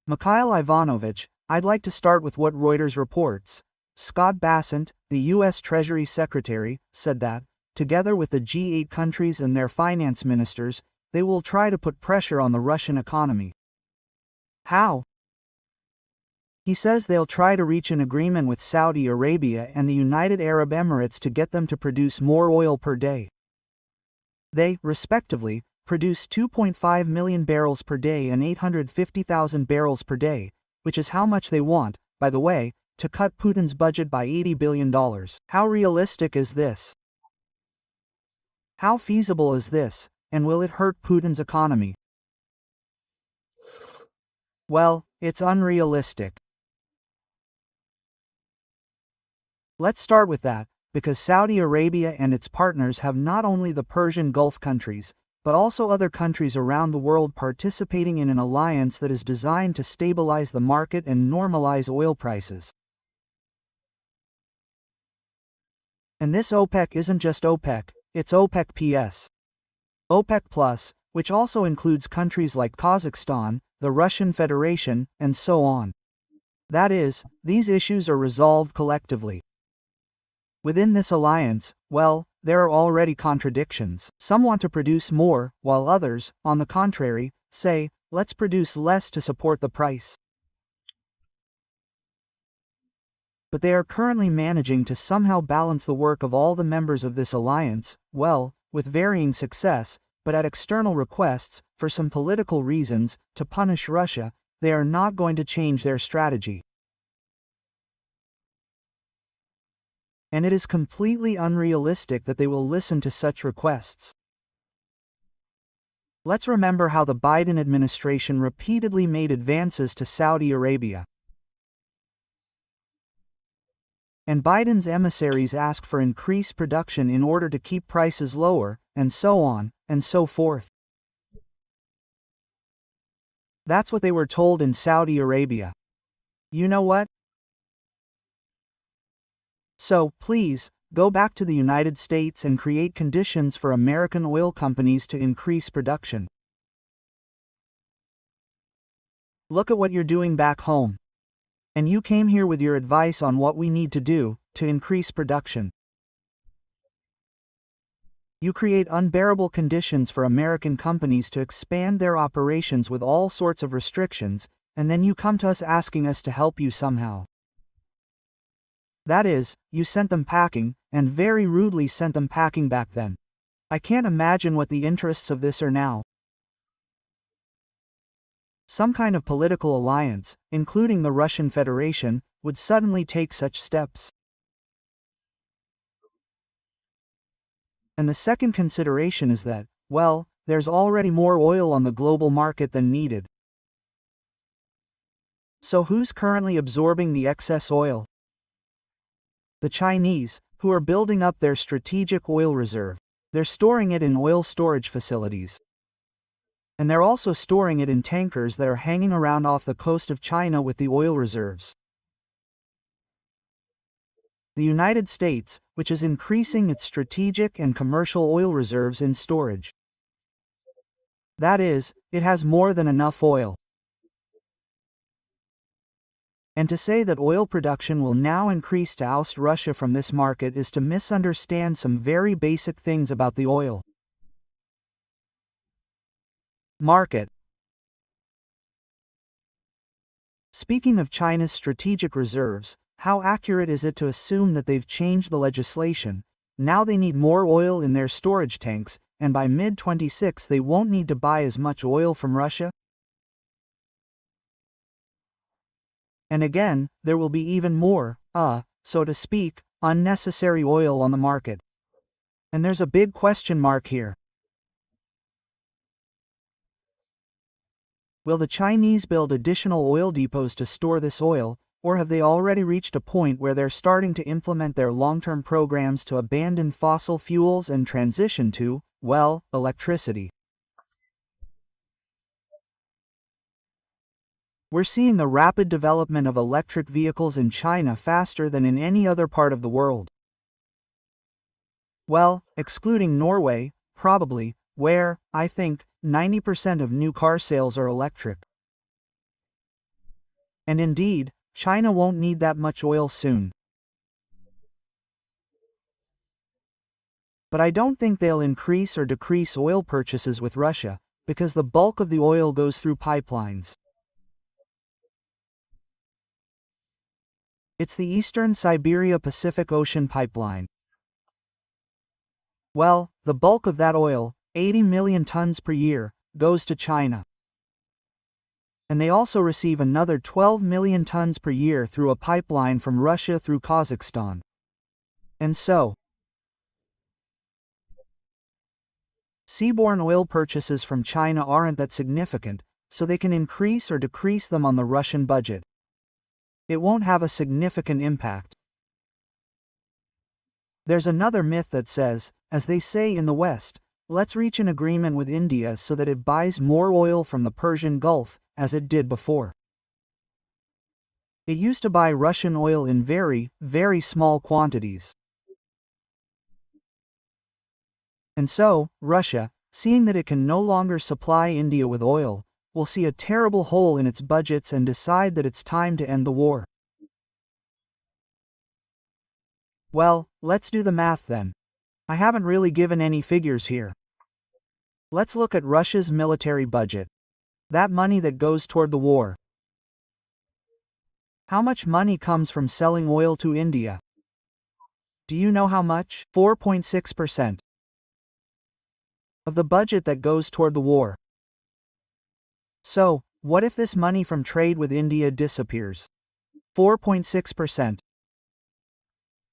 Mikhail Ivanovich, I'd like to start with what Reuters reports. Scott Bessent, the U.S. Treasury Secretary, said that, together with the G8 countries and their finance ministers, they will try to put pressure on the Russian economy. How? He says they'll try to reach an agreement with Saudi Arabia and the United Arab Emirates to get them to produce more oil per day. They, respectively, produce 2.5 million barrels per day and 850,000 barrels per day, which is how much they want, by the way, to cut Putin's budget by $80 billion. How realistic is this? How feasible is this, and will it hurt Putin's economy? Well, it's unrealistic. Let's start with that, because Saudi Arabia and its partners have not only the Persian Gulf countries, but also other countries around the world participating in an alliance that is designed to stabilize the market and normalize oil prices. And this OPEC isn't just OPEC, it's OPEC PS. OPEC Plus, which also includes countries like Kazakhstan, the Russian Federation, and so on. That is, these issues are resolved collectively. Within this alliance, well, there are already contradictions. Some want to produce more, while others, on the contrary, say, let's produce less to support the price. But they are currently managing to somehow balance the work of all the members of this alliance, well, with varying success, but at external requests, for some political reasons, to punish Russia, they are not going to change their strategy. And it is completely unrealistic that they will listen to such requests. Let's remember how the Biden administration repeatedly made advances to Saudi Arabia. And Biden's emissaries asked for increased production in order to keep prices lower, and so on, and so forth. That's what they were told in Saudi Arabia. You know what? So, please, go back to the United States and create conditions for American oil companies to increase production. Look at what you're doing back home. And you came here with your advice on what we need to do to increase production. You create unbearable conditions for American companies to expand their operations with all sorts of restrictions, and then you come to us asking us to help you somehow. That is, you sent them packing, and very rudely sent them packing back then. I can't imagine what the interests of this are now. Some kind of political alliance, including the Russian Federation, would suddenly take such steps. And the second consideration is that, well, there's already more oil on the global market than needed. So who's currently absorbing the excess oil? The Chinese, who are building up their strategic oil reserve. They're storing it in oil storage facilities. And they're also storing it in tankers that are hanging around off the coast of China with the oil reserves. The United States, which is increasing its strategic and commercial oil reserves in storage. That is, it has more than enough oil. And to say that oil production will now increase to oust Russia from this market is to misunderstand some very basic things about the oil market. Speaking of China's strategic reserves, how accurate is it to assume that they've changed the legislation? Now they need more oil in their storage tanks, and by mid-26 they won't need to buy as much oil from Russia? And again, there will be even more, so to speak, unnecessary oil on the market. And there's a big question mark here. Will the Chinese build additional oil depots to store this oil, or have they already reached a point where they're starting to implement their long-term programs to abandon fossil fuels and transition to, well, electricity? We're seeing the rapid development of electric vehicles in China faster than in any other part of the world. Well, excluding Norway, probably, where, I think, 90% of new car sales are electric. And indeed, China won't need that much oil soon. But I don't think they'll increase or decrease oil purchases with Russia, because the bulk of the oil goes through pipelines. It's the Eastern Siberia-Pacific Ocean pipeline. Well, the bulk of that oil, 80 million tons per year, goes to China. And they also receive another 12 million tons per year through a pipeline from Russia through Kazakhstan. And so, seaborne oil purchases from China aren't that significant, so they can increase or decrease them on the Russian budget. It won't have a significant impact. There's another myth that says, as they say in the West, let's reach an agreement with India so that it buys more oil from the Persian Gulf, as it did before. It used to buy Russian oil in very, very small quantities. And so, Russia, seeing that it can no longer supply India with oil, will see a terrible hole in its budgets and decide that it's time to end the war. Well, let's do the math then. I haven't really given any figures here. Let's look at Russia's military budget. That money that goes toward the war. How much money comes from selling oil to India? Do you know how much? 4.6% of the budget that goes toward the war. So, what if this money from trade with India disappears? 4.6%.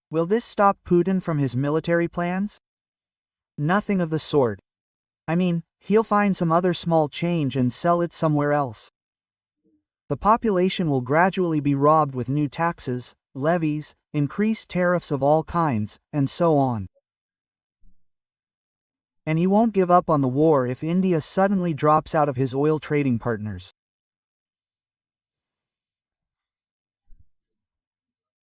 Will this stop Putin from his military plans? Nothing of the sort. I mean, he'll find some other small change and sell it somewhere else. The population will gradually be robbed with new taxes, levies, increased tariffs of all kinds, and so on. And he won't give up on the war if India suddenly drops out of his oil trading partners.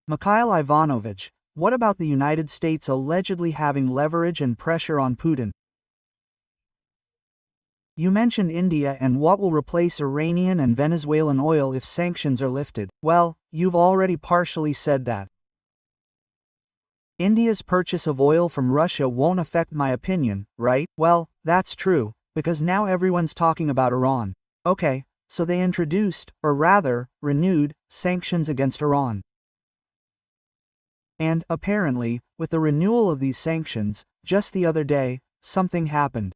Mikhail Ivanovich, what about the United States allegedly having leverage and pressure on Putin? You mentioned India and what will replace Iranian and Venezuelan oil if sanctions are lifted. Well, you've already partially said that. India's purchase of oil from Russia won't affect my opinion, right? Well, that's true, because now everyone's talking about Iran. Okay, so they introduced, or rather, renewed, sanctions against Iran. And, apparently, with the renewal of these sanctions, just the other day, something happened.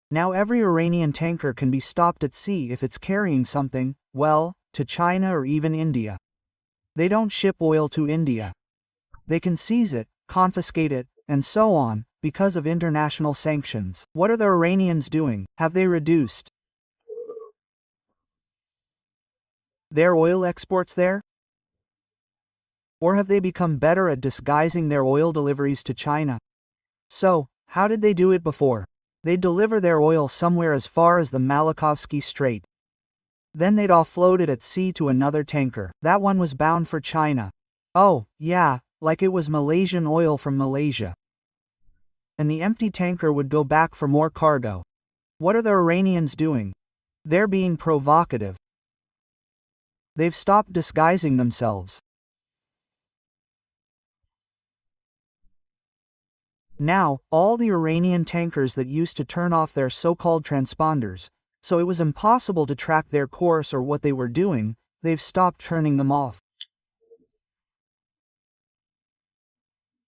Now every Iranian tanker can be stopped at sea if it's carrying something, well, to China or even India. They don't ship oil to India. They can seize it, confiscate it, and so on, because of international sanctions. What are the Iranians doing? Have they reduced their oil exports there? Or have they become better at disguising their oil deliveries to China? So, how did they do it before? They'd deliver their oil somewhere as far as the Malakhovsky Strait. Then they'd offload it at sea to another tanker. That one was bound for China. Oh, yeah, like it was Malaysian oil from Malaysia. And the empty tanker would go back for more cargo. What are the Iranians doing? They're being provocative. They've stopped disguising themselves. Now, all the Iranian tankers that used to turn off their so-called transponders, so it was impossible to track their course or what they were doing, they've stopped turning them off.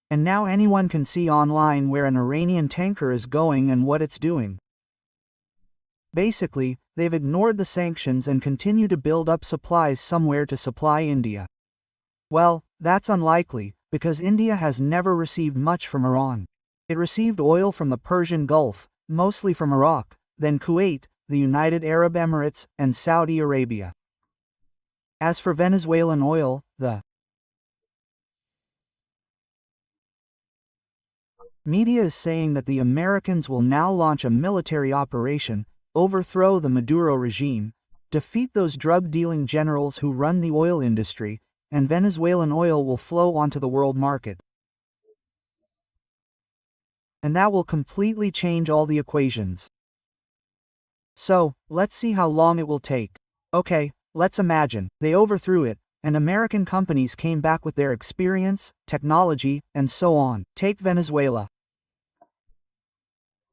And now anyone can see online where an Iranian tanker is going and what it's doing. Basically, they've ignored the sanctions and continue to build up supplies somewhere to supply India. Well, that's unlikely, because India has never received much from Iran. It received oil from the Persian Gulf, mostly from Iraq, then Kuwait, the United Arab Emirates, and Saudi Arabia. As for Venezuelan oil, the media is saying that the Americans will now launch a military operation, overthrow the Maduro regime, defeat those drug-dealing generals who run the oil industry, and Venezuelan oil will flow onto the world market. And that will completely change all the equations. So, let's see how long it will take. Okay, Let's imagine, they overthrew it, and American companies came back with their experience, technology, and so on. Take Venezuela.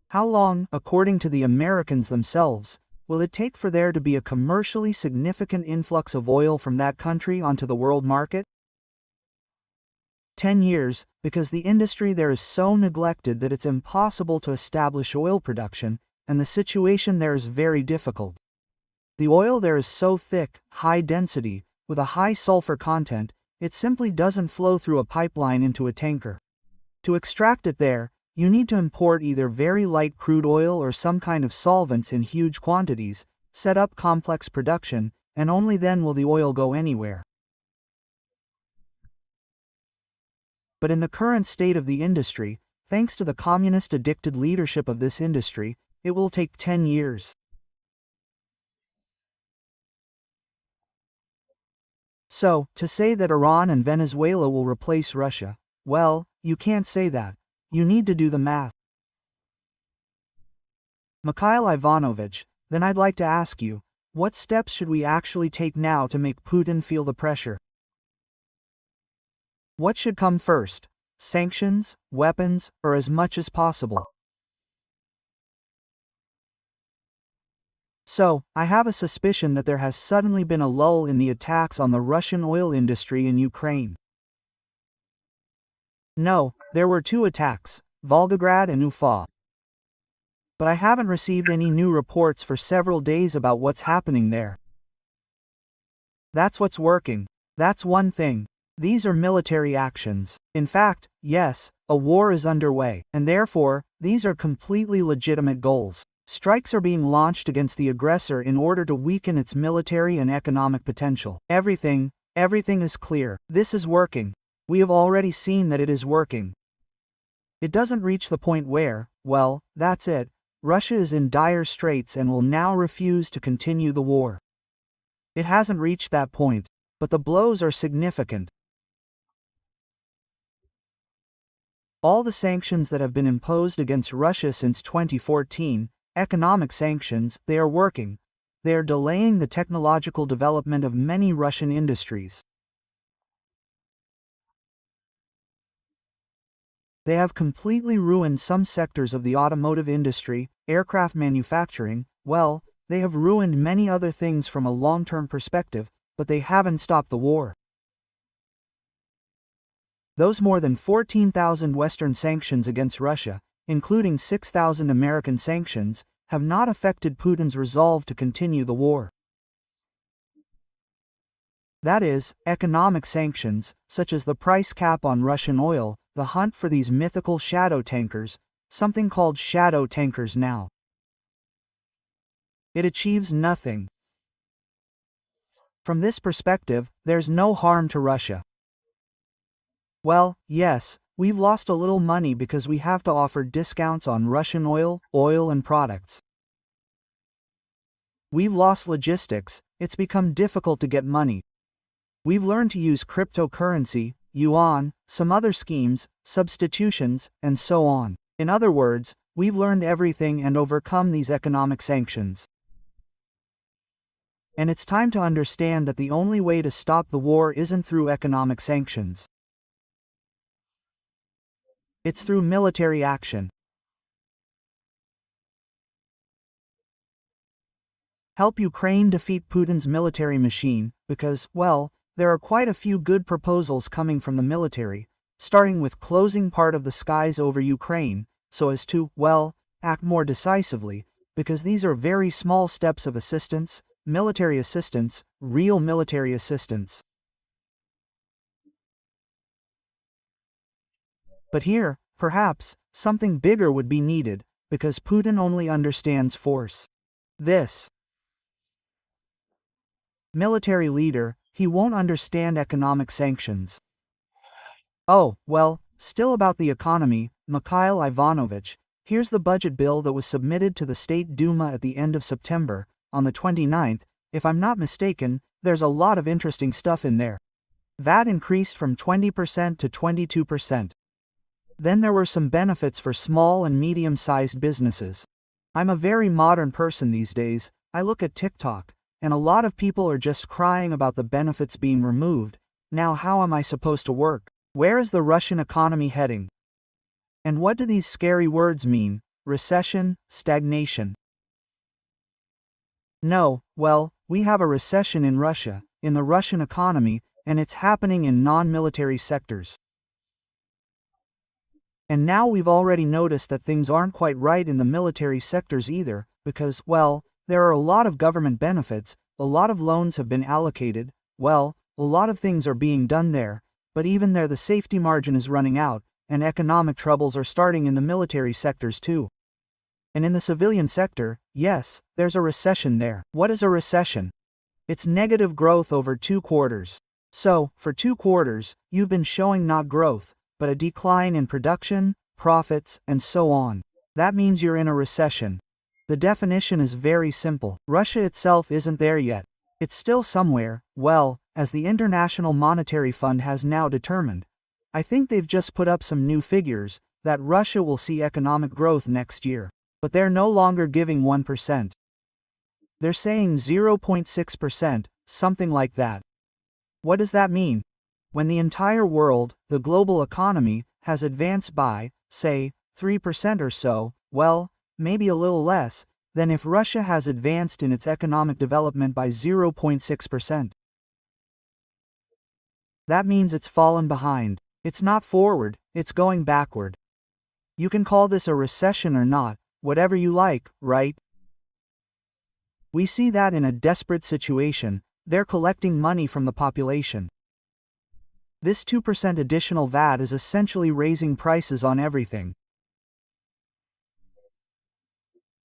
How long, according to the Americans themselves, will it take for there to be a commercially significant influx of oil from that country onto the world market? 10 years, because the industry there is so neglected that it's impossible to establish oil production, and the situation there is very difficult. The oil there is so thick, high density, with a high sulfur content, it simply doesn't flow through a pipeline into a tanker. To extract it there, you need to import either very light crude oil or some kind of solvents in huge quantities, set up complex production, and only then will the oil go anywhere. But in the current state of the industry, thanks to the communist-addicted leadership of this industry, it will take 10 years. So, to say that Iran and Venezuela will replace Russia, well, you can't say that. You need to do the math. Mikhail Ivanovich, then I'd like to ask you, what steps should we actually take now to make Putin feel the pressure? What should come first? Sanctions, weapons, or as much as possible? So, I have a suspicion that there has suddenly been a lull in the attacks on the Russian oil industry in Ukraine. No, there were 2 attacks, Volgograd and Ufa. But I haven't received any new reports for several days about what's happening there. That's what's working. That's one thing. These are military actions. In fact, yes, a war is underway, and therefore, these are completely legitimate goals. Strikes are being launched against the aggressor in order to weaken its military and economic potential. Everything is clear. This is working. We have already seen that it is working. It doesn't reach the point where, well, that's it, Russia is in dire straits and will now refuse to continue the war. It hasn't reached that point, but the blows are significant. All the sanctions that have been imposed against Russia since 2014, economic sanctions, they are working. They are delaying the technological development of many Russian industries. They have completely ruined some sectors of the automotive industry, aircraft manufacturing, well, they have ruined many other things from a long-term perspective, but they haven't stopped the war. Those more than 14,000 Western sanctions against Russia, including 6,000 American sanctions, have not affected Putin's resolve to continue the war. That is, economic sanctions, such as the price cap on Russian oil, the hunt for these mythical shadow tankers, something called shadow tankers now. It achieves nothing. From this perspective, there's no harm to Russia. Well, yes, we've lost a little money because we have to offer discounts on Russian oil and products. We've lost logistics, it's become difficult to get money. We've learned to use cryptocurrency, yuan, some other schemes, substitutions, and so on. In other words, we've learned everything and overcome these economic sanctions. And it's time to understand that the only way to stop the war isn't through economic sanctions. It's through military action. Help Ukraine defeat Putin's military machine, because, well, there are quite a few good proposals coming from the military, starting with closing part of the skies over Ukraine, so as to, well, act more decisively, because these are very small steps of assistance, military assistance, real military assistance. But here, perhaps, something bigger would be needed, because Putin only understands force. This military leader, he won't understand economic sanctions. Oh, well, still about the economy, Mikhail Ivanovich, here's the budget bill that was submitted to the State Duma at the end of September, on the 29th, if I'm not mistaken, there's a lot of interesting stuff in there. VAT increased from 20% to 22%. Then there were some benefits for small and medium-sized businesses. I'm a very modern person these days, I look at TikTok, and a lot of people are just crying about the benefits being removed. Now how am I supposed to work? Where is the Russian economy heading? And what do these scary words mean? Recession, stagnation. No, well, we have a recession in Russia, in the Russian economy, and it's happening in non-military sectors. And now we've already noticed that things aren't quite right in the military sectors either, because, well, there are a lot of government benefits, a lot of loans have been allocated, well, a lot of things are being done there, but even there the safety margin is running out, and economic troubles are starting in the military sectors too. And in the civilian sector, yes, there's a recession there. What is a recession? It's negative growth over 2 quarters. So, for 2 quarters, you've been showing not growth, but a decline in production, profits, and so on. That means you're in a recession. The definition is very simple. Russia itself isn't there yet. It's still somewhere, well, as the International Monetary Fund has now determined. I think they've just put up some new figures, that Russia will see economic growth next year. But they're no longer giving 1%. They're saying 0.6%, something like that. What does that mean? When the entire world, the global economy, has advanced by, say, 3% or so, well, maybe a little less, than if Russia has advanced in its economic development by 0.6%. That means it's fallen behind. It's not forward, it's going backward. You can call this a recession or not, whatever you like, right? We see that in a desperate situation, they're collecting money from the population. This 2% additional VAT is essentially raising prices on everything.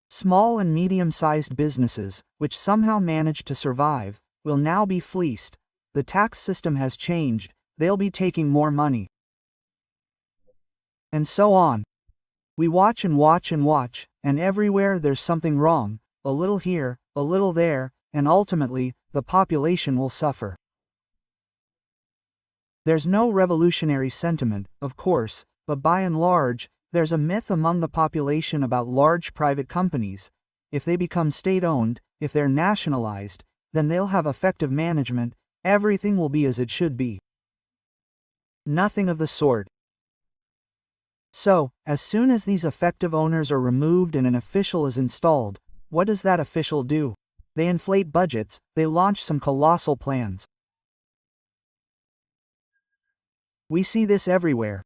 Small and medium-sized businesses, which somehow managed to survive, will now be fleeced. The tax system has changed, they'll be taking more money. And so on. We watch and watch and watch, and everywhere there's something wrong, a little here, a little there, and ultimately, the population will suffer. There's no revolutionary sentiment, of course, but by and large, there's a myth among the population about large private companies. If they become state-owned, if they're nationalized, then they'll have effective management, everything will be as it should be. Nothing of the sort. So, as soon as these effective owners are removed and an official is installed, what does that official do? They inflate budgets, they launch some colossal plans. We see this everywhere.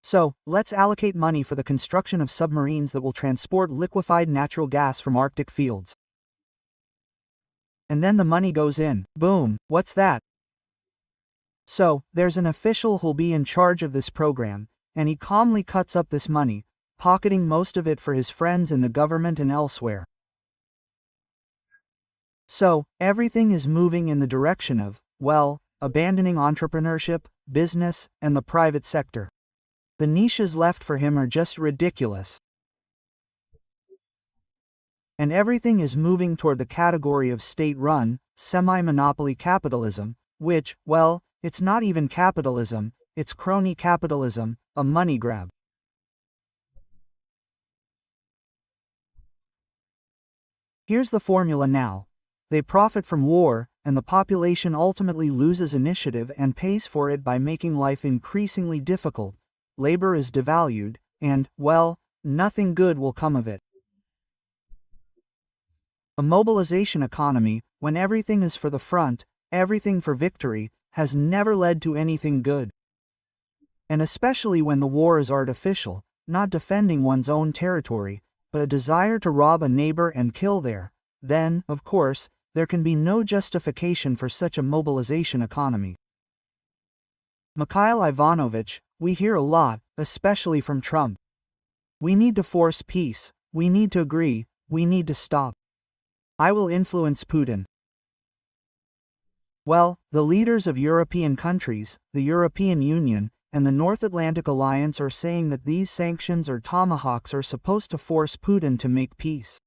So, let's allocate money for the construction of submarines that will transport liquefied natural gas from Arctic fields. And then the money goes in. Boom, what's that? So, there's an official who'll be in charge of this program, and he calmly cuts up this money, pocketing most of it for his friends in the government and elsewhere. So, everything is moving in the direction of, well, abandoning entrepreneurship, business, and the private sector. The niches left for him are just ridiculous. And everything is moving toward the category of state-run, semi-monopoly capitalism, which, well, it's not even capitalism, it's crony capitalism, a money grab. Here's the formula now. They profit from war, and the population ultimately loses initiative and pays for it by making life increasingly difficult. Labor is devalued, and, well, nothing good will come of it. A mobilization economy, when everything is for the front, everything for victory, has never led to anything good. And especially when the war is artificial, not defending one's own territory, but a desire to rob a neighbor and kill there, then, of course, there can be no justification for such a mobilization economy. Mikhail Ivanovich, we hear a lot, especially from Trump. We need to force peace, we need to agree, we need to stop. I will influence Putin. Well, the leaders of European countries, the European Union, and the North Atlantic Alliance are saying that these sanctions or tomahawks are supposed to force Putin to make peace.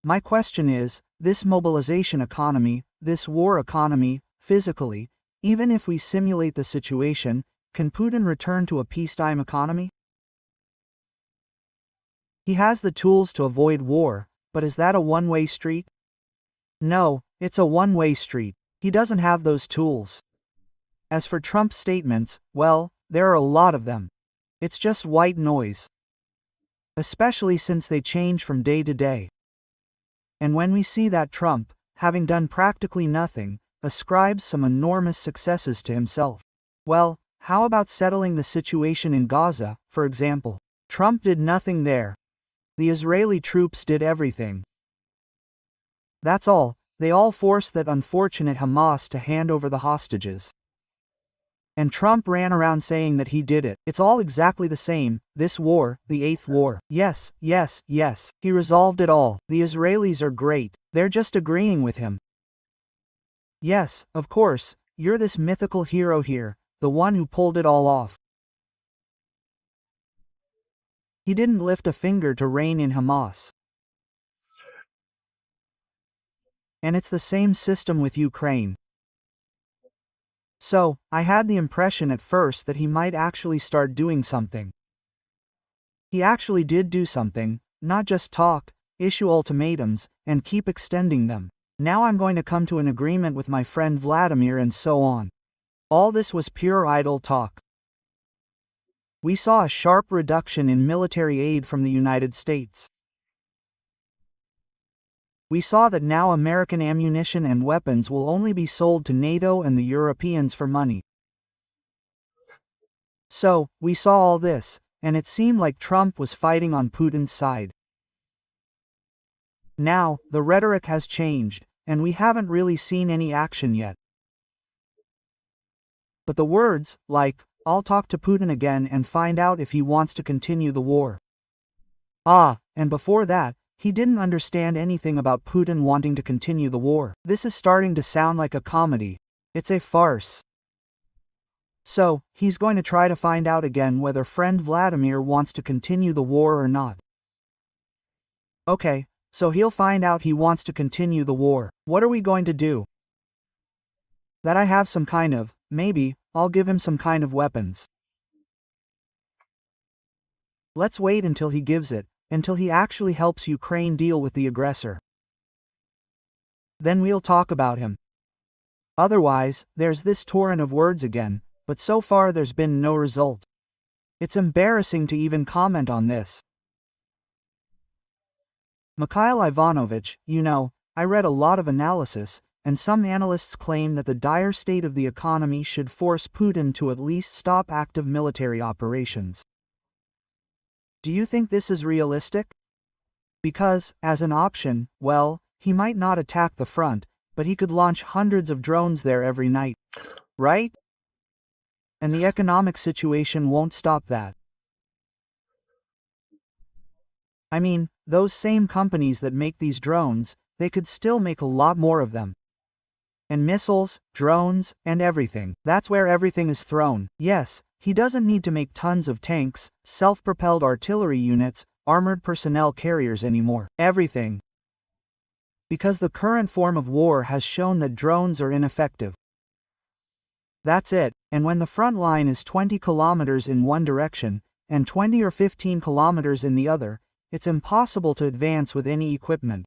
My question is, this mobilization economy, this war economy, physically, even if we simulate the situation, can Putin return to a peacetime economy? He has the tools to avoid war, but is that a one-way street? No, it's a one-way street. He doesn't have those tools. As for Trump's statements, well, there are a lot of them. It's just white noise. Especially since they change from day to day. And when we see that Trump, having done practically nothing, ascribes some enormous successes to himself. Well, how about settling the situation in Gaza, for example? Trump did nothing there. The Israeli troops did everything. That's all. They all forced that unfortunate Hamas to hand over the hostages. And Trump ran around saying that he did it. It's all exactly the same, this war, the eighth war. Yes, yes, yes, he resolved it all. The Israelis are great. They're just agreeing with him. Yes, of course, you're this mythical hero here, the one who pulled it all off. He didn't lift a finger to rein in Hamas. And it's the same system with Ukraine. So, I had the impression at first that he might actually start doing something. He actually did do something, not just talk, issue ultimatums, and keep extending them. Now I'm going to come to an agreement with my friend Vladimir and so on. All this was pure idle talk. We saw a sharp reduction in military aid from the United States. We saw that now American ammunition and weapons will only be sold to NATO and the Europeans for money. So, we saw all this, and it seemed like Trump was fighting on Putin's side. Now, the rhetoric has changed, and we haven't really seen any action yet. But the words, like, I'll talk to Putin again and find out if he wants to continue the war. And before that, he didn't understand anything about Putin wanting to continue the war. This is starting to sound like a comedy. It's a farce. So, he's going to try to find out again whether friend Vladimir wants to continue the war or not. Okay, so he'll find out he wants to continue the war. What are we going to do? That I have some kind of, maybe, I'll give him some kind of weapons. Let's wait until he gives it, until he actually helps Ukraine deal with the aggressor. Then we'll talk about him. Otherwise, there's this torrent of words again, but so far there's been no result. It's embarrassing to even comment on this. Mikhail Ivanovich, you know, I read a lot of analysis, and some analysts claim that the dire state of the economy should force Putin to at least stop active military operations. Do you think this is realistic? Because, as an option, well, he might not attack the front, but he could launch hundreds of drones there every night. Right? And the economic situation won't stop that. I mean, those same companies that make these drones, they could still make a lot more of them. And missiles, drones, and everything. That's where everything is thrown. Yes, he doesn't need to make tons of tanks, self-propelled artillery units, armored personnel carriers anymore. Everything. Because the current form of war has shown that drones are ineffective. That's it, and when the front line is 20 kilometers in one direction, and 20 or 15 kilometers in the other, it's impossible to advance with any equipment.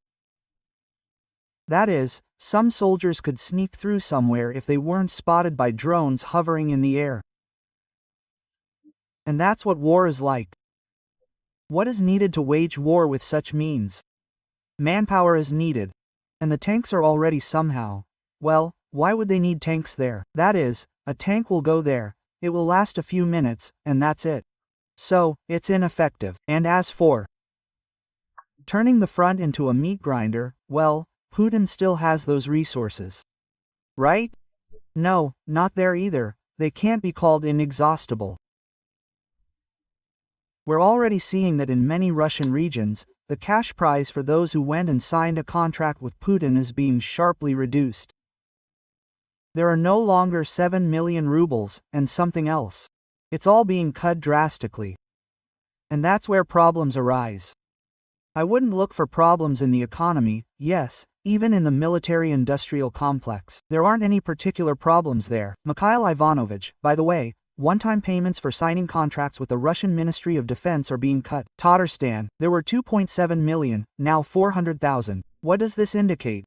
That is, some soldiers could sneak through somewhere if they weren't spotted by drones hovering in the air. And that's what war is like. What is needed to wage war with such means? Manpower is needed. And the tanks are already somehow. Well, why would they need tanks there? That is, a tank will go there, it will last a few minutes, and that's it. So, it's ineffective. And as for turning the front into a meat grinder, well, Putin still has those resources. Right? No, not there either. They can't be called inexhaustible. We're already seeing that in many Russian regions, the cash prize for those who went and signed a contract with Putin is being sharply reduced. There are no longer 7 million rubles and something else. It's all being cut drastically. And that's where problems arise. I wouldn't look for problems in the economy, yes, even in the military-industrial complex. There aren't any particular problems there. Mikhail Ivanovich, by the way, one-time payments for signing contracts with the Russian Ministry of Defense are being cut. Tatarstan, there were 2.7 million, now 400,000. What does this indicate?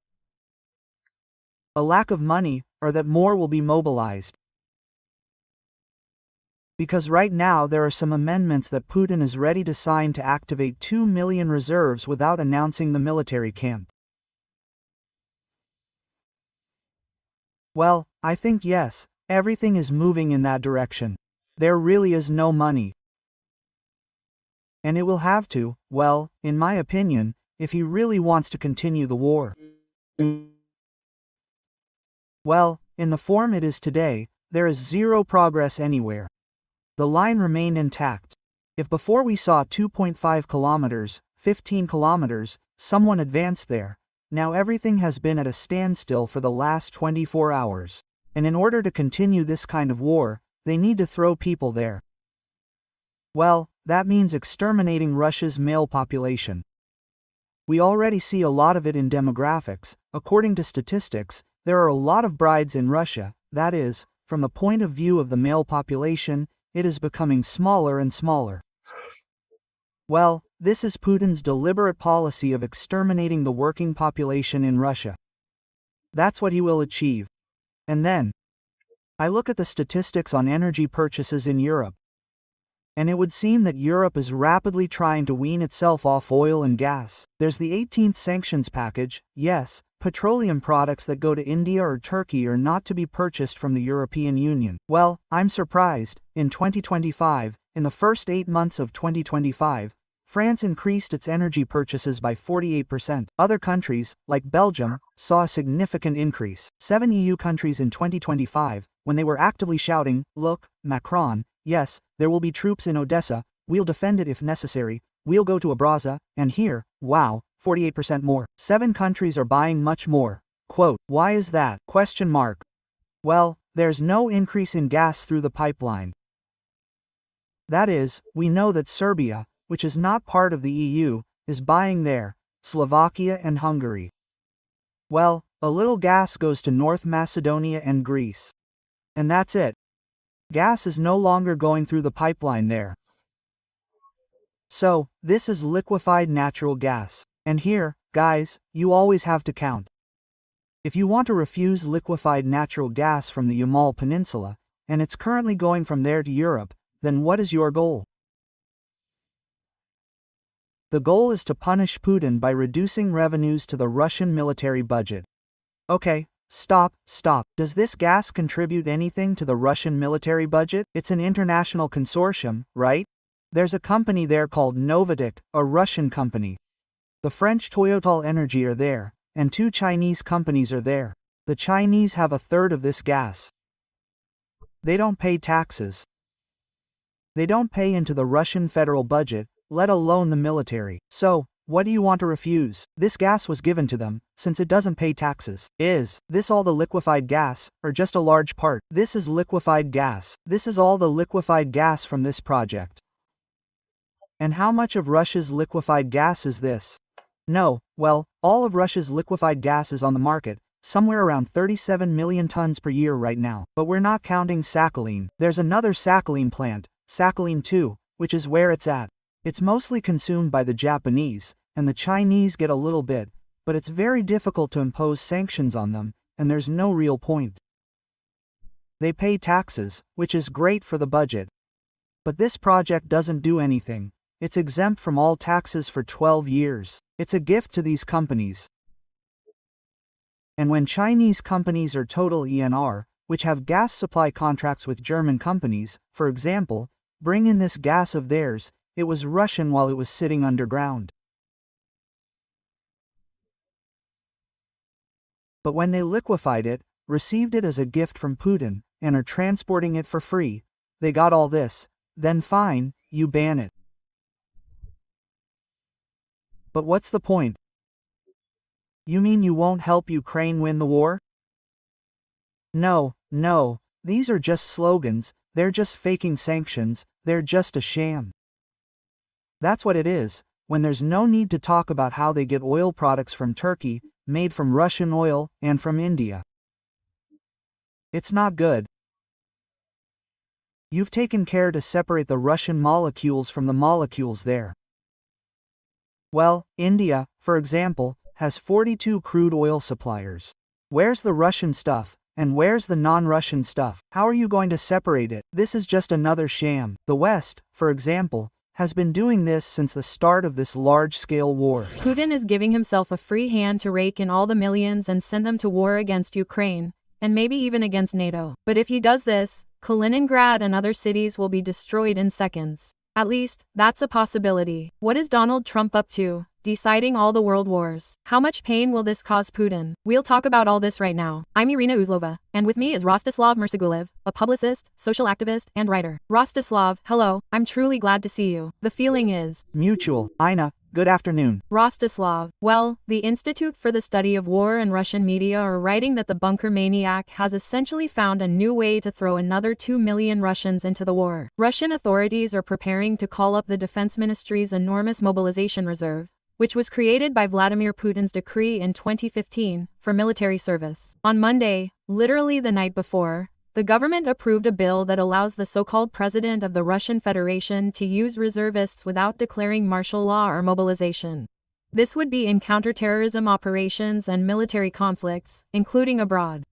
A lack of money, or that more will be mobilized. Because right now there are some amendments that Putin is ready to sign to activate 2 million reserves without announcing the military camp. Well, I think yes, everything is moving in that direction. There really is no money. And it will have to, well, in my opinion, if he really wants to continue the war. Well, in the form it is today, there is zero progress anywhere. The line remained intact. If before we saw 2.5 kilometers, 15 kilometers, someone advanced there, now everything has been at a standstill for the last 24 hours. And in order to continue this kind of war, they need to throw people there. Well, that means exterminating Russia's male population. We already see a lot of it in demographics. According to statistics, there are a lot of brides in Russia, that is, from the point of view of the male population, it is becoming smaller and smaller. Well, this is Putin's deliberate policy of exterminating the working population in Russia. That's what he will achieve. And then, I look at the statistics on energy purchases in Europe. And it would seem that Europe is rapidly trying to wean itself off oil and gas. There's the 18th sanctions package, yes, petroleum products that go to India or Turkey are not to be purchased from the European Union. Well, I'm surprised, in 2025, in the first 8 months of 2025, France increased its energy purchases by 48%. Other countries, like Belgium, saw a significant increase. 7 EU countries in 2025, when they were actively shouting, "Look, Macron, yes, there will be troops in Odessa, we'll defend it if necessary, we'll go to Abraza," and here, wow, 48% more. 7 countries are buying much more. Quote, why is that? Question mark. Well, there's no increase in gas through the pipeline. That is, we know that Serbia, which is not part of the EU, is buying there, Slovakia and Hungary. Well, a little gas goes to North Macedonia and Greece. And that's it. Gas is no longer going through the pipeline there. So, this is liquefied natural gas. And here, guys, you always have to count. If you want to refuse liquefied natural gas from the Yamal Peninsula, and it's currently going from there to Europe, then what is your goal? The goal is to punish Putin by reducing revenues to the Russian military budget. Okay, stop. Does this gas contribute anything to the Russian military budget? It's an international consortium, right? There's a company there called Novatek, a Russian company. The French Total Energy are there, and 2 Chinese companies are there. The Chinese have 1/3 of this gas. They don't pay taxes. They don't pay into the Russian federal budget, let alone the military. So, what do you want to refuse? This gas was given to them, since it doesn't pay taxes. Is this all the liquefied gas, or just a large part? This is liquefied gas. This is all the liquefied gas from this project. And how much of Russia's liquefied gas is this? No, well, all of Russia's liquefied gas is on the market, somewhere around 37 million tons per year right now. But we're not counting Sakhalin. There's another Sakhalin plant, Sakhalin 2, which is where it's at. It's mostly consumed by the Japanese, and the Chinese get a little bit, but it's very difficult to impose sanctions on them, and there's no real point. They pay taxes, which is great for the budget. But this project doesn't do anything. It's exempt from all taxes for 12 years. It's a gift to these companies. And when Chinese companies or Total ENR, which have gas supply contracts with German companies, for example, bring in this gas of theirs, it was Russian while it was sitting underground. But when they liquefied it, received it as a gift from Putin, and are transporting it for free, they got all this, then fine, you ban it. But what's the point? You mean you won't help Ukraine win the war? No, these are just slogans, they're just faking sanctions, they're just a sham. That's what it is, when there's no need to talk about how they get oil products from Turkey, made from Russian oil, and from India. It's not good. You've taken care to separate the Russian molecules from the molecules there. Well, India, for example, has 42 crude oil suppliers. Where's the Russian stuff? And where's the non-Russian stuff? How are you going to separate it? This is just another sham. The West, for example, has been doing this since the start of this large-scale war. Putin is giving himself a free hand to rake in all the millions and send them to war against Ukraine, and maybe even against NATO. But if he does this, Kaliningrad and other cities will be destroyed in seconds. At least, that's a possibility. What is Donald Trump up to, deciding all the world wars? How much pain will this cause Putin? We'll talk about all this right now. I'm Irina Uzlova, and with me is Rostislav Murzagulov, a publicist, social activist, and writer. Rostislav, hello, I'm truly glad to see you. The feeling is mutual. Ina, good afternoon. Rostislav, well, the Institute for the Study of War and Russian Media are writing that the bunker maniac has essentially found a new way to throw another 2 million Russians into the war. Russian authorities are preparing to call up the Defense Ministry's enormous mobilization reserve, which was created by Vladimir Putin's decree in 2015, for military service. On Monday, literally the night before, the government approved a bill that allows the so-called president of the Russian Federation to use reservists without declaring martial law or mobilization. This would be in counterterrorism operations and military conflicts, including abroad.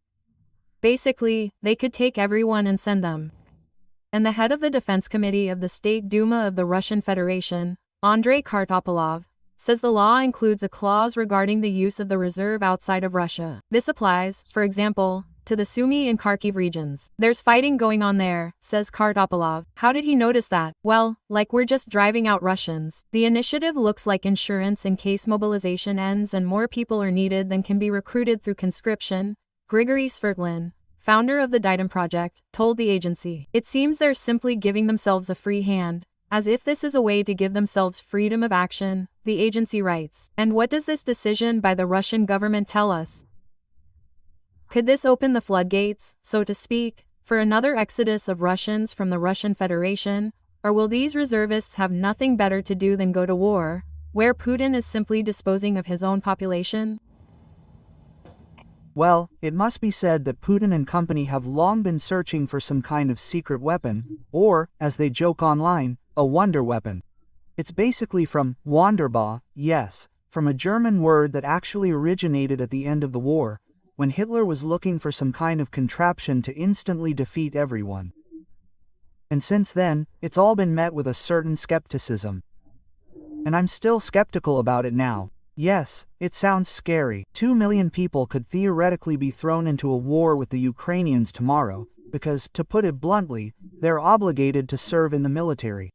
Basically, they could take everyone and send them. And the head of the Defense Committee of the State Duma of the Russian Federation, Andrei Kartopolov, says the law includes a clause regarding the use of the reserve outside of Russia. This applies, for example, to the Sumy and Kharkiv regions. There's fighting going on there, says Kartopolov. How did he notice that? Well, like we're just driving out Russians. The initiative looks like insurance in case mobilization ends and more people are needed than can be recruited through conscription, Grigory Svertlin, founder of the Diadem Project, told the agency. It seems they're simply giving themselves a free hand, as if this is a way to give themselves freedom of action, the agency writes. And what does this decision by the Russian government tell us? Could this open the floodgates, so to speak, for another exodus of Russians from the Russian Federation, or will these reservists have nothing better to do than go to war, where Putin is simply disposing of his own population? Well, it must be said that Putin and company have long been searching for some kind of secret weapon, or, as they joke online, a wonder weapon. It's basically from Wunderbar, yes, from a German word that actually originated at the end of the war, when Hitler was looking for some kind of contraption to instantly defeat everyone. And since then, it's all been met with a certain skepticism. And I'm still skeptical about it now. Yes, it sounds scary. 2 million people could theoretically be thrown into a war with the Ukrainians tomorrow, because, to put it bluntly, they're obligated to serve in the military.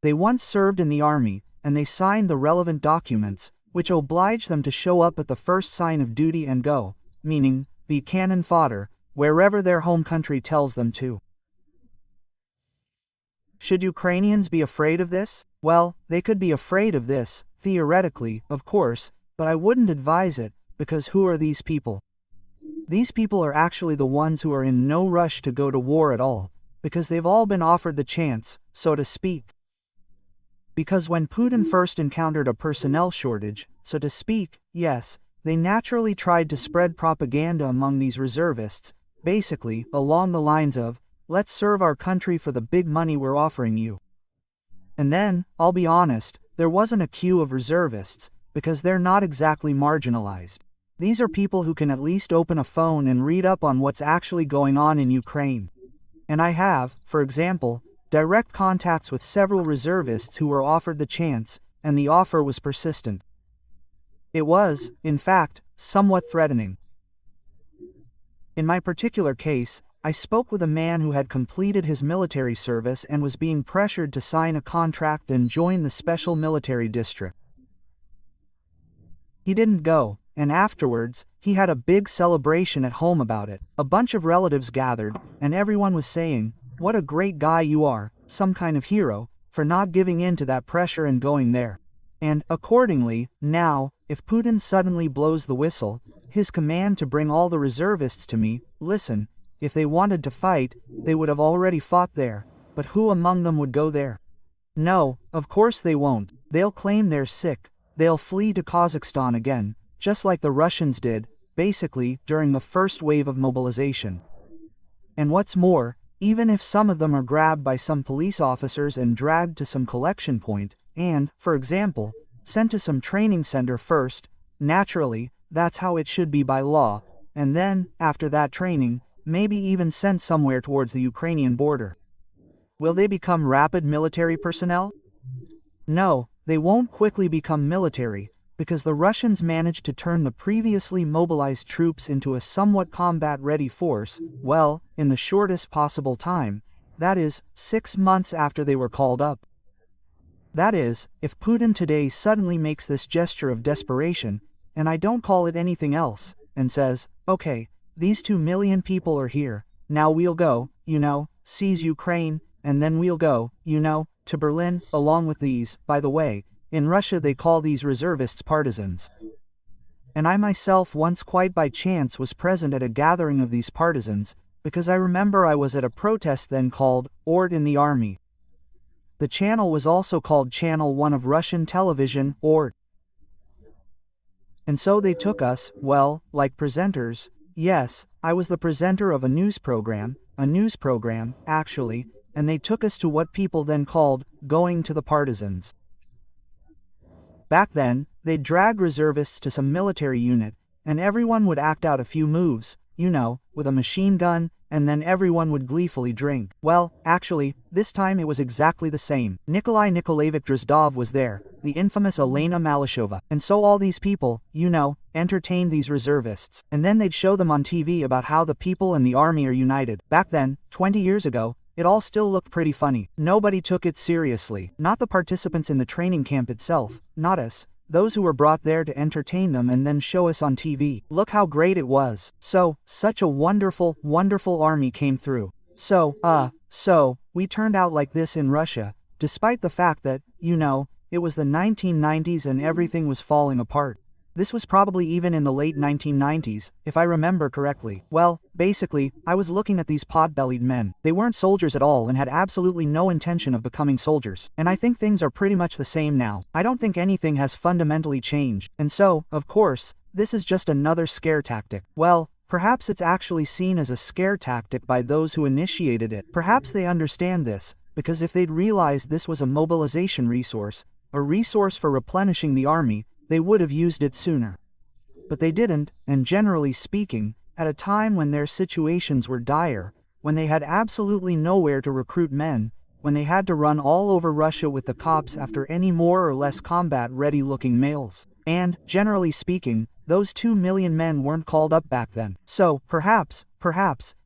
They once served in the army, and they signed the relevant documents, which oblige them to show up at the first sign of duty and go, meaning, be cannon fodder, wherever their home country tells them to. Should Ukrainians be afraid of this? Well, they could be afraid of this, theoretically, of course, but I wouldn't advise it, because who are these people? These people are actually the ones who are in no rush to go to war at all, because they've all been offered the chance, so to speak. Because when Putin first encountered a personnel shortage, so to speak, yes, they naturally tried to spread propaganda among these reservists, basically, along the lines of, let's serve our country for the big money we're offering you. And then, I'll be honest, there wasn't a queue of reservists, because they're not exactly marginalized. These are people who can at least open a phone and read up on what's actually going on in Ukraine. And I have, for example, direct contacts with several reservists who were offered the chance, and the offer was persistent. It was, in fact, somewhat threatening. In my particular case, I spoke with a man who had completed his military service and was being pressured to sign a contract and join the Special Military District. He didn't go, and afterwards, he had a big celebration at home about it. A bunch of relatives gathered, and everyone was saying, "What a great guy you are, some kind of hero, for not giving in to that pressure and going there." And, accordingly, now, if Putin suddenly blows the whistle, his command to bring all the reservists to me, listen, if they wanted to fight, they would have already fought there, but who among them would go there? No, of course they won't. They'll claim they're sick, they'll flee to Kazakhstan again, just like the Russians did, basically, during the first wave of mobilization. And what's more, even if some of them are grabbed by some police officers and dragged to some collection point, and, for example, sent to some training center first. Naturally, that's how it should be by law, and then, after that training, maybe even sent somewhere towards the Ukrainian border. Will they become rapid military personnel? No, they won't quickly become military, because the Russians managed to turn the previously mobilized troops into a somewhat combat-ready force, well, in the shortest possible time, that is, 6 months after they were called up. That is, if Putin today suddenly makes this gesture of desperation, and I don't call it anything else, and says, okay, these 2 million people are here, now we'll go, seize Ukraine, and then we'll go, to Berlin, along with these. By the way, in Russia they call these reservists partisans. And I myself once quite by chance was present at a gathering of these partisans, because I remember I was at a protest then called, Ort in the Army. The channel was also called Channel 1 of Russian television, Ort. And so they took us, well, like presenters. Yes, I was the presenter of a news program, actually, and they took us to what people then called, going to the partisans. Back then, they'd drag reservists to some military unit, and everyone would act out a few moves, with a machine gun, and then everyone would gleefully drink. Well, actually, this time it was exactly the same. Nikolai Nikolaevich Drozdov was there, the infamous Elena Malashova, and so all these people, entertained these reservists. And then they'd show them on TV about how the people and the army are united. Back then, 20 years ago, it all still looked pretty funny. Nobody took it seriously. Not the participants in the training camp itself, not us. Those who were brought there to entertain them and then show us on TV. Look how great it was. So, such a wonderful, wonderful army came through. So, we turned out like this in Russia, despite the fact that, it was the 1990s and everything was falling apart. This was probably even in the late 1990s, if I remember correctly. Well, basically, I was looking at these pot-bellied men. They weren't soldiers at all and had absolutely no intention of becoming soldiers. And I think things are pretty much the same now. I don't think anything has fundamentally changed. And so, of course, this is just another scare tactic. Well, perhaps it's actually seen as a scare tactic by those who initiated it. Perhaps they understand this, because if they'd realized this was a mobilization resource, a resource for replenishing the army, they would have used it sooner. But they didn't, and generally speaking, at a time when their situations were dire, when they had absolutely nowhere to recruit men, when they had to run all over Russia with the cops after any more or less combat-ready looking males. And, generally speaking, those 2 million men weren't called up back then. So, perhaps,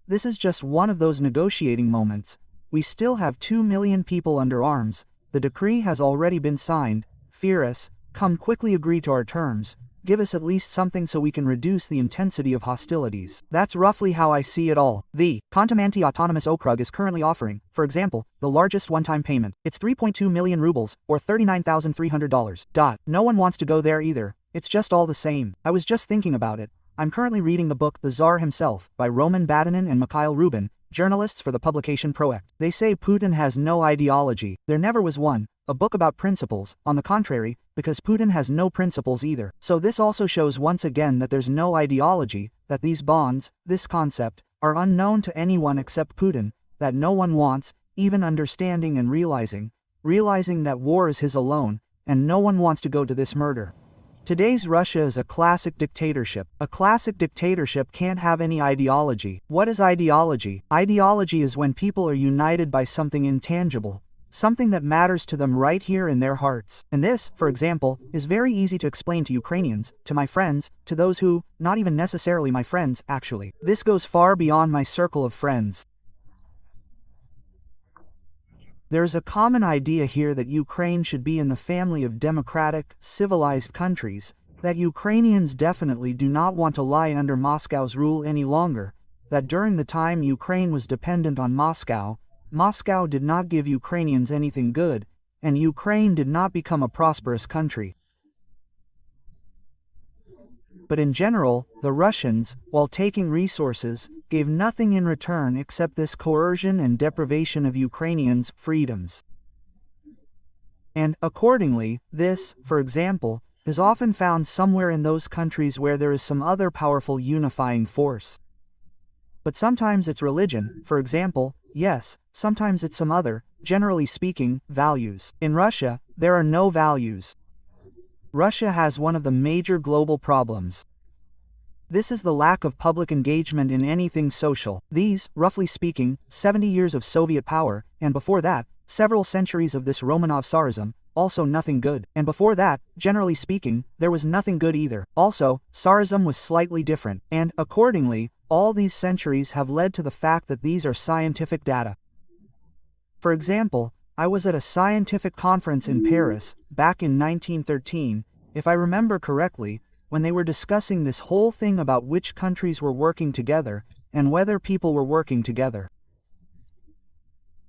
this is just one of those negotiating moments. We still have 2 million people under arms, the decree has already been signed, fear us, come quickly agree to our terms, give us at least something so we can reduce the intensity of hostilities. That's roughly how I see it all. The Kontamanti Autonomous Okrug is currently offering, for example, the largest one-time payment. It's 3.2 million rubles, or $39,300. No one wants to go there either. It's just all the same. I was just thinking about it. I'm currently reading the book The Tsar Himself, by Roman Batanin and Mikhail Rubin, journalists for the publication Proact. They say Putin has no ideology. There never was one. A book about principles, on the contrary, because Putin has no principles either. So this also shows once again that there's no ideology, that these bonds, this concept, are unknown to anyone except Putin, that no one wants, even understanding and realizing that war is his alone, and no one wants to go to this murder. Today's Russia is a classic dictatorship. A classic dictatorship can't have any ideology. What is ideology? Ideology is when people are united by something intangible, something that matters to them right here in their hearts. And this, for example, is very easy to explain to Ukrainians, to my friends, to those who, not even necessarily my friends, actually. This goes far beyond my circle of friends. There's a common idea here that Ukraine should be in the family of democratic, civilized countries, that Ukrainians definitely do not want to lie under Moscow's rule any longer, that during the time Ukraine was dependent on Moscow, Moscow did not give Ukrainians anything good, and Ukraine did not become a prosperous country. But in general, the Russians, while taking resources, gave nothing in return except this coercion and deprivation of Ukrainians' freedoms. And, accordingly, this, for example, is often found somewhere in those countries where there is some other powerful unifying force. But sometimes it's religion, for example, Yes, sometimes it's some other, generally speaking, values. In Russia, there are no values. Russia has one of the major global problems. This is the lack of public engagement in anything social. These, roughly speaking, 70 years of Soviet power, and before that, several centuries of this Romanov Tsarism, also nothing good. And before that, generally speaking, there was nothing good either. Also, Tsarism was slightly different, and, accordingly, all these centuries have led to the fact that these are scientific data. For example, I was at a scientific conference in Paris, back in 1913, if I remember correctly, when they were discussing this whole thing about which countries were working together, and whether people were working together.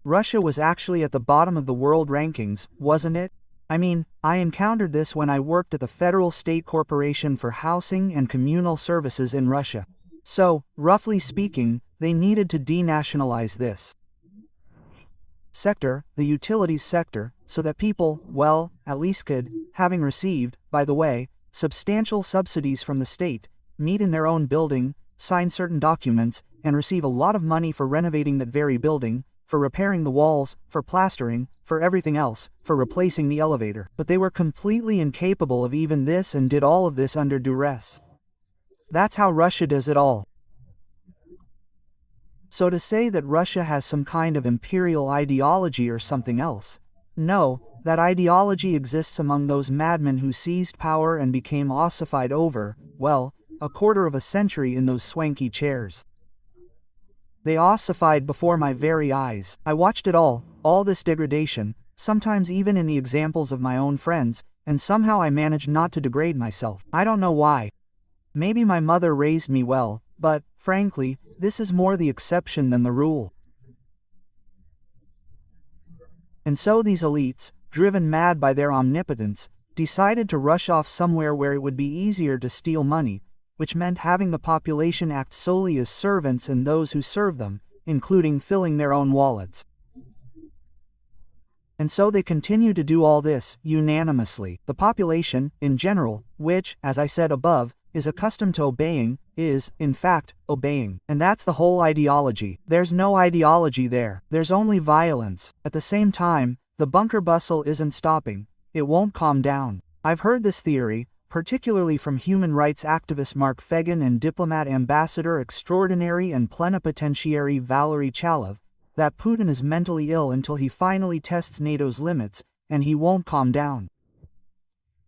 Russia was actually at the bottom of the world rankings, wasn't it? I mean, I encountered this when I worked at the Federal State Corporation for Housing and Communal Services in Russia. So, roughly speaking, they needed to denationalize this sector, the utilities sector, so that people, well, at least could, having received, by the way, substantial subsidies from the state, meet in their own building, sign certain documents, and receive a lot of money for renovating that very building, for repairing the walls, for plastering, for everything else, for replacing the elevator. But they were completely incapable of even this and did all of this under duress. That's how Russia does it all. So to say that Russia has some kind of imperial ideology or something else, no, that ideology exists among those madmen who seized power and became ossified over, well, a quarter of a century in those swanky chairs. They ossified before my very eyes. I watched it all this degradation, sometimes even in the examples of my own friends, and somehow I managed not to degrade myself. I don't know why. Maybe my mother raised me well, but, frankly, this is more the exception than the rule. And so these elites, driven mad by their omnipotence, decided to rush off somewhere where it would be easier to steal money, which meant having the population act solely as servants and those who serve them, including filling their own wallets. And so they continue to do all this, unanimously. The population, in general, which, as I said above, is accustomed to obeying, is, in fact, obeying. And that's the whole ideology. There's no ideology there. There's only violence. At the same time, the bunker bustle isn't stopping. It won't calm down. I've heard this theory, particularly from human rights activist Mark Fegan and diplomat ambassador extraordinary and plenipotentiary Valery Chalov, that Putin is mentally ill until he finally tests NATO's limits, and he won't calm down.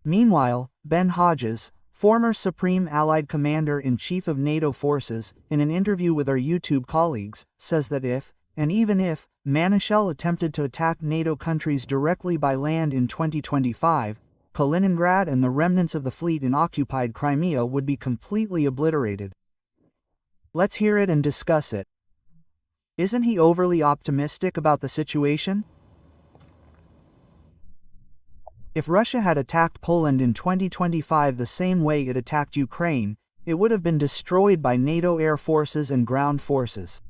Meanwhile, Ben Hodges, former Supreme Allied Commander-in-Chief of NATO forces, in an interview with our YouTube colleagues, says that if, and even if, Manischewitz attempted to attack NATO countries directly by land in 2025, Kaliningrad and the remnants of the fleet in occupied Crimea would be completely obliterated. Let's hear it and discuss it. Isn't he overly optimistic about the situation? If Russia had attacked Poland in 2025 the same way it attacked Ukraine, it would have been destroyed by NATO air forces and ground forces.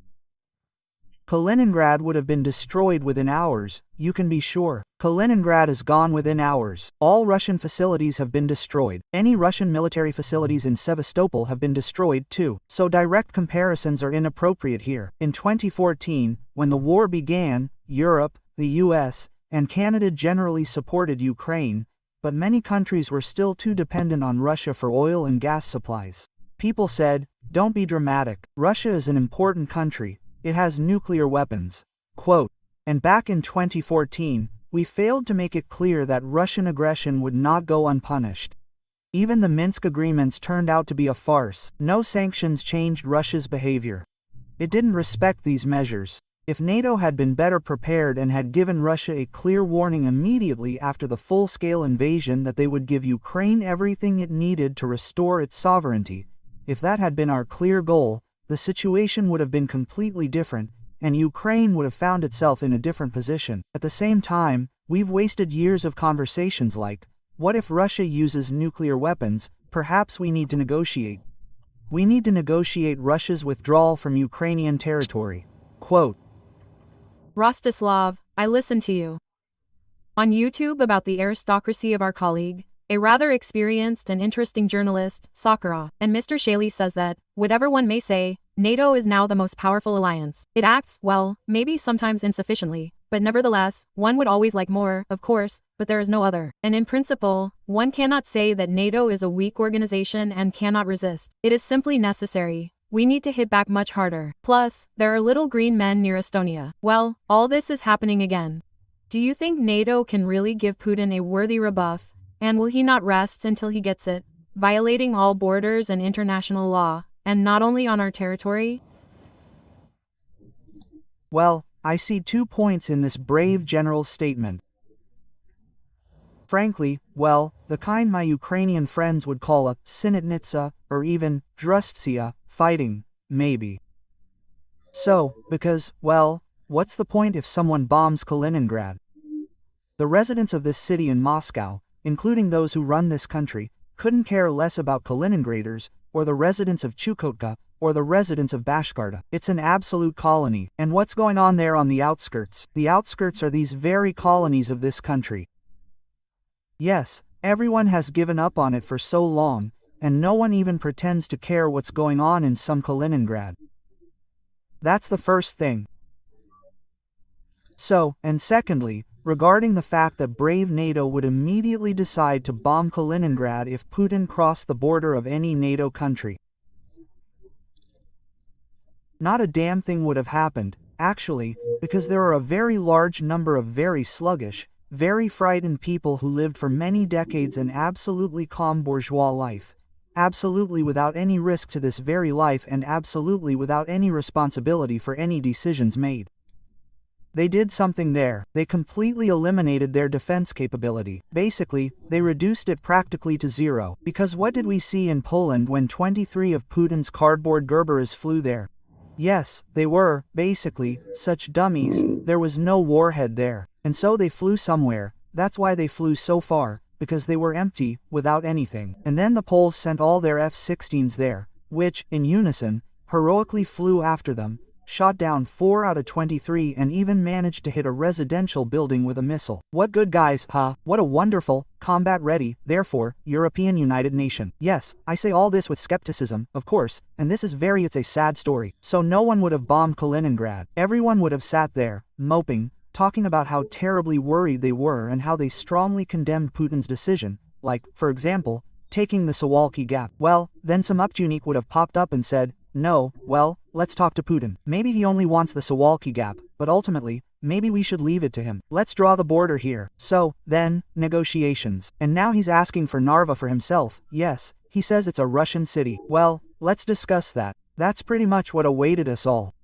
Kaliningrad would have been destroyed within hours, you can be sure. Kaliningrad is gone within hours. All Russian facilities have been destroyed. Any Russian military facilities in Sevastopol have been destroyed too. So direct comparisons are inappropriate here. In 2014, when the war began, Europe, the US, and Canada generally supported Ukraine, but many countries were still too dependent on Russia for oil and gas supplies. People said, "Don't be dramatic. Russia is an important country. It has nuclear weapons." Quote, and back in 2014, we failed to make it clear that Russian aggression would not go unpunished. Even the Minsk agreements turned out to be a farce. No sanctions changed Russia's behavior. It didn't respect these measures. If NATO had been better prepared and had given Russia a clear warning immediately after the full-scale invasion that they would give Ukraine everything it needed to restore its sovereignty, if that had been our clear goal, the situation would have been completely different, and Ukraine would have found itself in a different position. At the same time, we've wasted years of conversations like, what if Russia uses nuclear weapons? Perhaps we need to negotiate. We need to negotiate Russia's withdrawal from Ukrainian territory. Quote, Rostislav, I listened to you on YouTube about the aristocracy of our colleague, a rather experienced and interesting journalist, Zokra, and Mr. Shaley says that, whatever one may say, NATO is now the most powerful alliance. It acts, well, maybe sometimes insufficiently, but nevertheless, one would always like more, of course, but there is no other. And in principle, one cannot say that NATO is a weak organization and cannot resist. It is simply necessary. We need to hit back much harder. Plus, there are little green men near Estonia. Well, all this is happening again. Do you think NATO can really give Putin a worthy rebuff? And will he not rest until he gets it, violating all borders and international law, and not only on our territory? Well, I see 2 points in this brave general's statement. Frankly, well, the kind my Ukrainian friends would call a sinitnitsa, or even drustsia, fighting, maybe. So, because, well, what's the point if someone bombs Kaliningrad? The residents of this city in Moscow, including those who run this country, couldn't care less about Kaliningraders, or the residents of Chukotka, or the residents of Bashkorta. It's an absolute colony, and what's going on there on the outskirts? The outskirts are these very colonies of this country. Yes, everyone has given up on it for so long, and no one even pretends to care what's going on in some Kaliningrad. That's the first thing. So, and secondly, regarding the fact that brave NATO would immediately decide to bomb Kaliningrad if Putin crossed the border of any NATO country. Not a damn thing would have happened, actually, because there are a very large number of very sluggish, very frightened people who lived for many decades an absolutely calm bourgeois life, absolutely without any risk to this very life and absolutely without any responsibility for any decisions made. They did something there. They completely eliminated their defense capability. Basically, they reduced it practically to zero. Because what did we see in Poland when 23 of Putin's cardboard Gerberas flew there? Yes, they were, basically, such dummies. There was no warhead there. And so they flew somewhere. That's why they flew so far, because they were empty, without anything. And then the Poles sent all their F-16s there, which, in unison, heroically flew after them, shot down 4 out of 23 and even managed to hit a residential building with a missile. What good guys, huh? What a wonderful, combat-ready, therefore, European United Nation. Yes, I say all this with skepticism, of course, and this is it's a sad story. So no one would have bombed Kaliningrad. Everyone would have sat there, moping, talking about how terribly worried they were and how they strongly condemned Putin's decision, like, for example, taking the Suwalki Gap. Well, then some upjunik would have popped up and said, no, well, let's talk to Putin. Maybe he only wants the Suwalki Gap, but ultimately, maybe we should leave it to him. Let's draw the border here. So, then, negotiations. And now he's asking for Narva for himself. Yes, he says it's a Russian city. Well, let's discuss that. That's pretty much what awaited us all.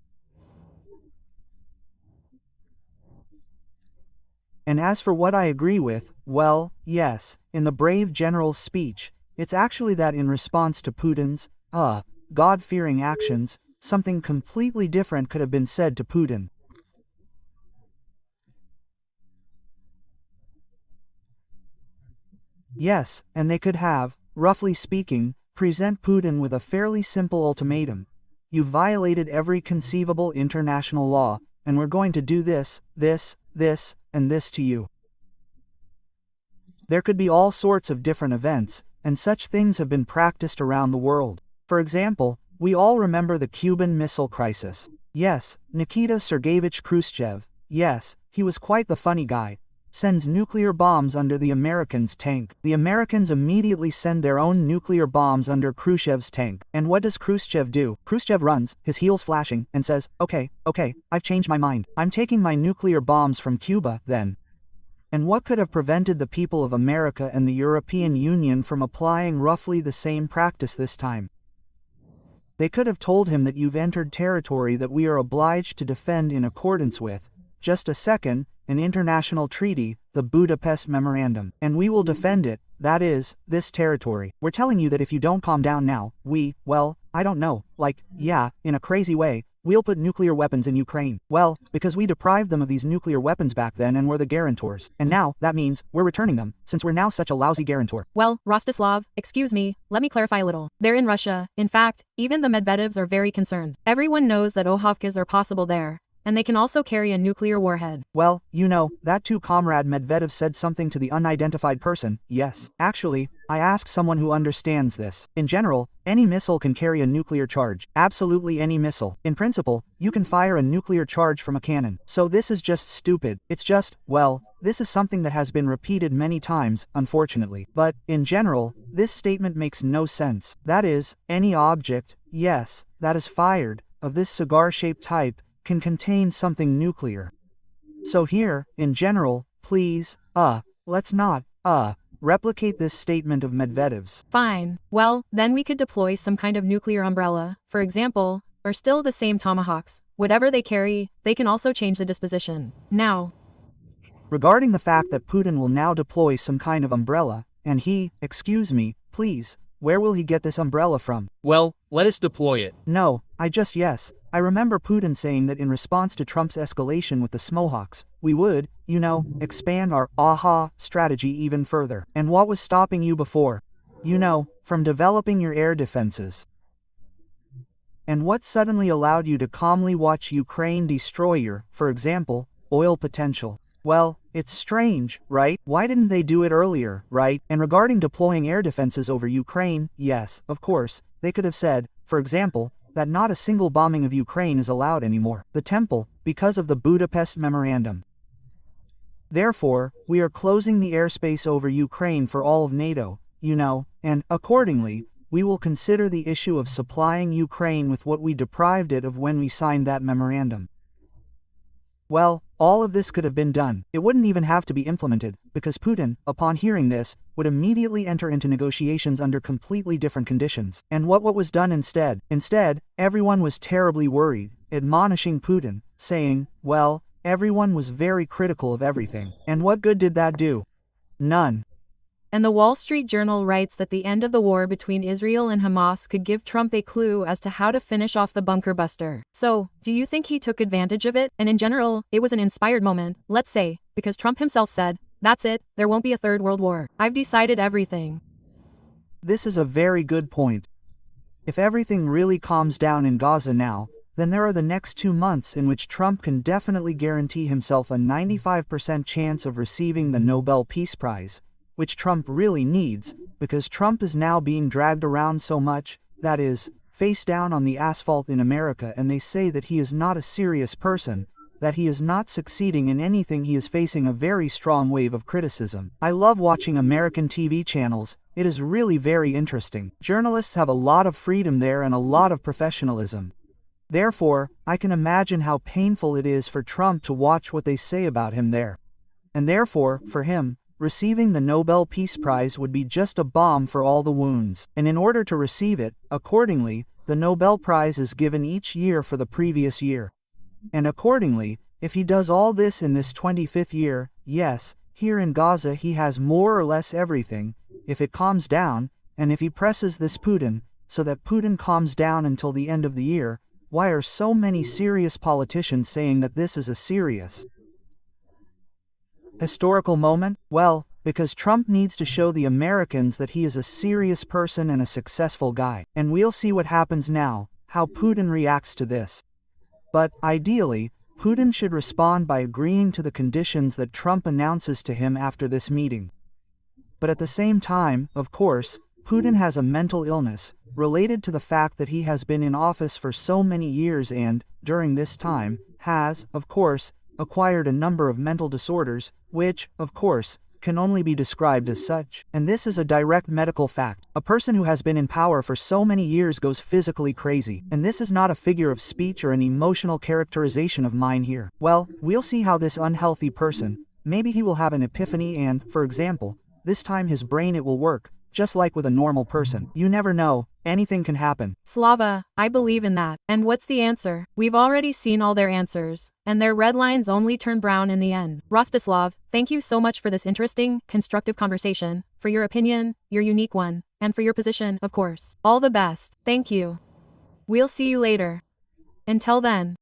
And as for what I agree with, well, yes, in the brave general's speech, it's actually that in response to Putin's, God-fearing actions, something completely different could have been said to Putin. Yes, and they could have, roughly speaking, present Putin with a fairly simple ultimatum. You've violated every conceivable international law, and we're going to do this, and this to you. There could be all sorts of different events, and such things have been practiced around the world. For example, we all remember the Cuban Missile Crisis. Yes, Nikita Sergeyevich Khrushchev, yes, he was quite the funny guy, sends nuclear bombs under the Americans' tank. The Americans immediately send their own nuclear bombs under Khrushchev's tank. And what does Khrushchev do? Khrushchev runs, his heels flashing, and says, okay, I've changed my mind. I'm taking my nuclear bombs from Cuba, then. And what could have prevented the people of America and the European Union from applying roughly the same practice this time? They could have told him that you've entered territory that we are obliged to defend in accordance with, just a second, an international treaty, the Budapest Memorandum. And we will defend it, that is, this territory. We're telling you that if you don't calm down now, well, I don't know, in a crazy way, we'll put nuclear weapons in Ukraine. Well, because we deprived them of these nuclear weapons back then and were the guarantors. And now, that means, we're returning them, since we're now such a lousy guarantor. Well, Rostislav, excuse me, let me clarify a little. They're in Russia. In fact, even the Medvedevs are very concerned. Everyone knows that Ohavkas are possible there. and they can also carry a nuclear warhead. Well, you know, that too, Comrade Medvedev said something to the unidentified person. Yes. Actually, I asked someone who understands this. In general, any missile can carry a nuclear charge. Absolutely any missile. In principle, you can fire a nuclear charge from a cannon. So this is just stupid. It's just, well, this is something that has been repeated many times, unfortunately. But, in general, this statement makes no sense. That is, any object, yes, that is fired, of this cigar-shaped type, can contain something nuclear. So here, in general, please, let's not, replicate this statement of Medvedev's. Fine. Well, then we could deploy some kind of nuclear umbrella, for example, or still the same tomahawks. Whatever they carry, they can also change the disposition. Now, Regarding the fact that Putin will now deploy some kind of umbrella, and excuse me, please, where will he get this umbrella from? Well, let us deploy it. No, yes. I remember Putin saying that in response to Trump's escalation with the Smohawks, we would, expand our strategy even further. And what was stopping you before? From developing your air defenses. And what suddenly allowed you to calmly watch Ukraine destroy your, for example, oil potential? Well, it's strange, right? Why didn't they do it earlier, right? And regarding deploying air defenses over Ukraine, yes, of course, they could have said, for example, that not a single bombing of Ukraine is allowed anymore. The temple, because of the Budapest Memorandum. Therefore, we are closing the airspace over Ukraine for all of NATO, and, accordingly, we will consider the issue of supplying Ukraine with what we deprived it of when we signed that memorandum. Well, all of this could have been done. It wouldn't even have to be implemented, because Putin, upon hearing this, would immediately enter into negotiations under completely different conditions. And what was done instead? Instead, everyone was terribly worried, admonishing Putin, saying, well, everyone was very critical of everything. And what good did that do? None. And the Wall Street Journal writes that the end of the war between Israel and Hamas could give Trump a clue as to how to finish off the bunker buster. So, do you think he took advantage of it? And in general, it was an inspired moment, let's say, because Trump himself said, that's it, there won't be a third world war. I've decided everything. This is a very good point. If everything really calms down in Gaza now, then there are the next 2 months in which Trump can definitely guarantee himself a 95% chance of receiving the Nobel Peace Prize, which Trump really needs, because Trump is now being dragged around so much, that is, face down on the asphalt in America, and they say that he is not a serious person, that he is not succeeding in anything. He is facing a very strong wave of criticism. I love watching American TV channels. It is really very interesting. Journalists have a lot of freedom there and a lot of professionalism. Therefore, I can imagine how painful it is for Trump to watch what they say about him there. And therefore, for him, receiving the Nobel Peace Prize would be just a balm for all the wounds. And in order to receive it, accordingly, the Nobel Prize is given each year for the previous year. And accordingly, if he does all this in this 25th year, yes, here in Gaza he has more or less everything, if it calms down, and if he presses this Putin, so that Putin calms down until the end of the year, why are so many serious politicians saying that this is a serious historical moment? Well, because Trump needs to show the Americans that he is a serious person and a successful guy. And we'll see what happens now, how Putin reacts to this. But, ideally, Putin should respond by agreeing to the conditions that Trump announces to him after this meeting. But at the same time, of course, Putin has a mental illness, related to the fact that he has been in office for so many years and, during this time, has, of course, acquired a number of mental disorders, which, of course, can only be described as such. And this is a direct medical fact. A person who has been in power for so many years goes physically crazy. And this is not a figure of speech or an emotional characterization of mine here. Well, we'll see how this unhealthy person, maybe he will have an epiphany and, for example, this time his brain it will work, just like with a normal person. You never know, anything can happen. Slava, I believe in that. And what's the answer? We've already seen all their answers, and their red lines only turn brown in the end. Rostislav, thank you so much for this interesting, constructive conversation, for your opinion, your unique one, and for your position, of course. All the best. Thank you. We'll see you later. Until then.